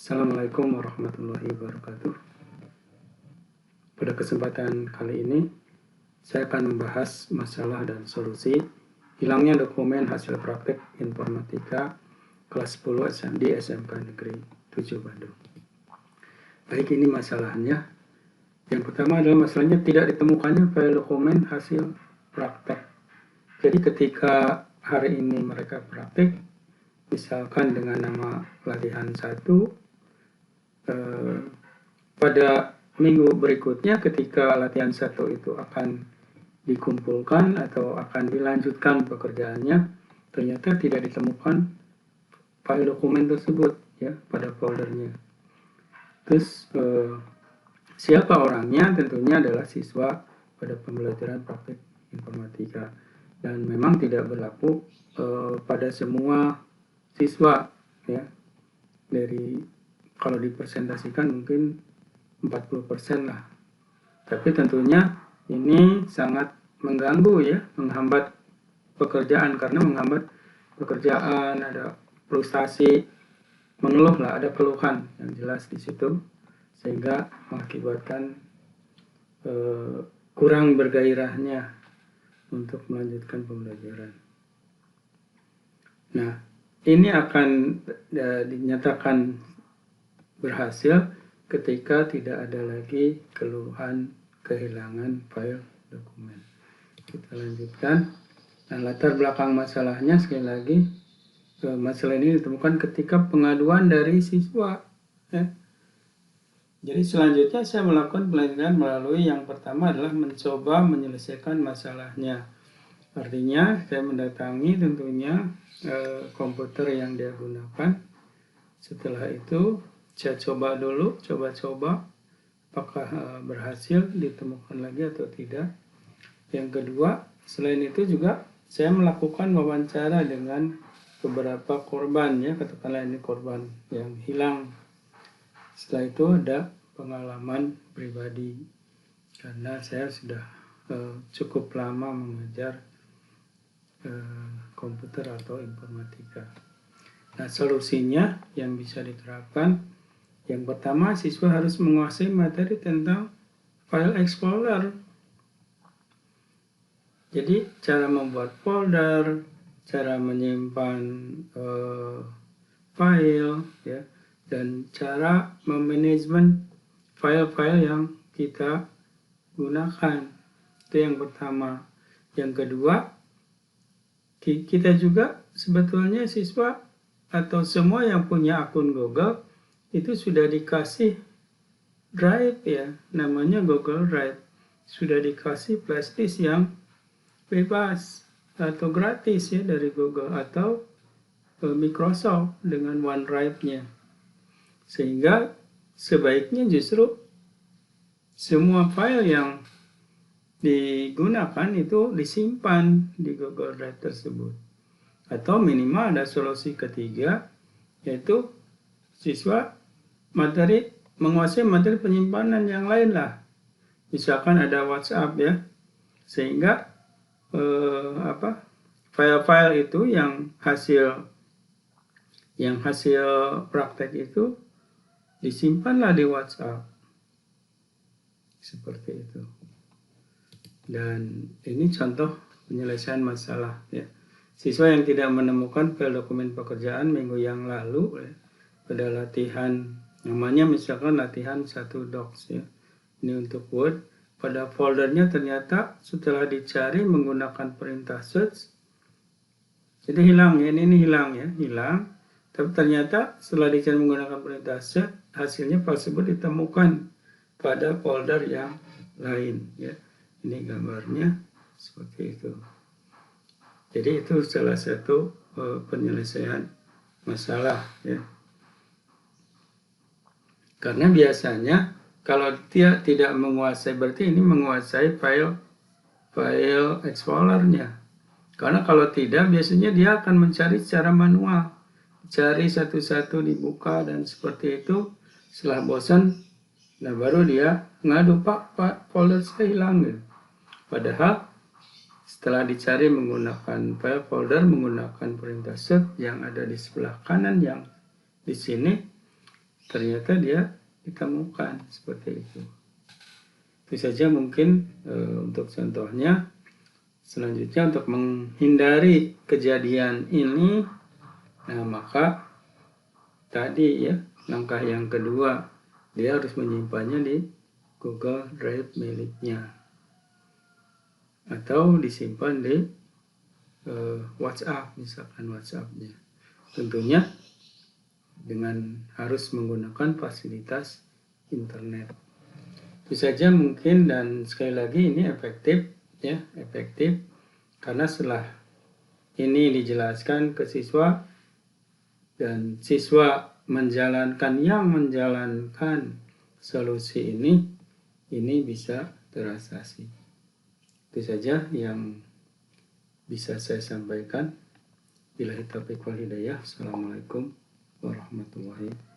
Assalamualaikum warahmatullahi wabarakatuh. Pada kesempatan kali ini, saya akan membahas masalah dan solusi hilangnya dokumen hasil praktek informatika kelas 10 di SMK Negeri 7 Bandung. Baik, ini masalahnya. Yang pertama adalah masalahnya tidak ditemukannya file dokumen hasil praktek. Jadi ketika hari ini mereka praktek, misalkan dengan nama latihan 1, pada minggu berikutnya ketika latihan 1 itu akan dikumpulkan atau akan dilanjutkan pekerjaannya, ternyata tidak ditemukan file dokumen tersebut ya pada foldernya. Terus siapa orangnya? Tentunya adalah siswa pada pembelajaran praktik informatika, dan memang tidak berlaku pada semua siswa ya. Dari kalau dipresentasikan mungkin 40% lah. Tapi tentunya ini sangat mengganggu ya, menghambat pekerjaan, karena menghambat pekerjaan, ada frustasi, mengeluh lah, ada keluhan yang jelas di situ, sehingga mengakibatkan kurang bergairahnya untuk melanjutkan pembelajaran. Nah, ini akan dinyatakan berhasil ketika tidak ada lagi keluhan kehilangan file dokumen. Kita lanjutkan. Nah, latar belakang masalahnya sekali lagi, masalah ini ditemukan ketika pengaduan dari siswa ya. Jadi selanjutnya saya melakukan penyelesaian melalui yang pertama adalah mencoba menyelesaikan masalahnya. Artinya saya mendatangi tentunya komputer yang dia gunakan. Setelah itu saya coba dulu, coba apakah berhasil ditemukan lagi atau tidak. Yang kedua, selain itu juga saya melakukan wawancara dengan beberapa korban ya, katakanlah ini korban yang hilang. Setelah itu ada pengalaman pribadi, karena saya sudah cukup lama mengajar komputer atau informatika. Nah, solusinya yang bisa diterapkan, yang pertama, siswa harus menguasai materi tentang file explorer. Jadi cara membuat folder, cara menyimpan file ya, dan cara memanajemen file-file yang kita gunakan. Itu yang pertama. Yang kedua, kita juga sebetulnya siswa atau semua yang punya akun Google itu sudah dikasih drive ya, namanya Google Drive. Sudah dikasih flashdisk yang bebas atau gratis ya dari Google atau Microsoft dengan OneDrive-nya. Sehingga sebaiknya justru semua file yang digunakan itu disimpan di Google Drive tersebut. Atau minimal ada solusi ketiga, yaitu siswa menguasai materi penyimpanan yang lain lah. Misalkan ada WhatsApp ya, sehingga file-file itu yang hasil praktek itu disimpanlah di WhatsApp. Seperti itu. Dan ini contoh penyelesaian masalah ya. Siswa yang tidak menemukan file dokumen pekerjaan minggu yang lalu ya, pada latihan namanya misalkan latihan 1 docs ya. Ini untuk Word. Pada foldernya ternyata setelah dicari menggunakan perintah search, jadi hilang ya, ini hilang ya, hilang. Tapi ternyata setelah dicari menggunakan perintah search, hasilnya file tersebut ditemukan pada folder yang lain ya. Ini gambarnya seperti itu. Jadi itu salah satu penyelesaian masalah ya. Karena biasanya kalau dia tidak menguasai, berarti ini menguasai file explorer-nya. Karena kalau tidak, biasanya dia akan mencari secara manual. Cari satu-satu dibuka dan seperti itu. Setelah bosan, nah baru dia ngadu, Pak folder saya hilang gitu. Padahal setelah dicari menggunakan file folder, menggunakan perintah search yang ada di sebelah kanan yang di sini, ternyata dia ditemukan seperti itu. Itu saja mungkin untuk contohnya. Selanjutnya untuk menghindari kejadian ini, nah maka tadi ya langkah yang kedua, dia harus menyimpannya di Google Drive miliknya atau disimpan di WhatsApp, misalkan WhatsApp-nya. Tentunya dengan harus menggunakan fasilitas internet. Itu saja mungkin, dan sekali lagi ini efektif ya, efektif karena setelah ini dijelaskan ke siswa dan siswa menjalankan solusi ini bisa terasasi. Itu saja yang bisa saya sampaikan. Billahi taufiq wal hidayah. Assalamualaikum warahmatullahi wabarakatuh.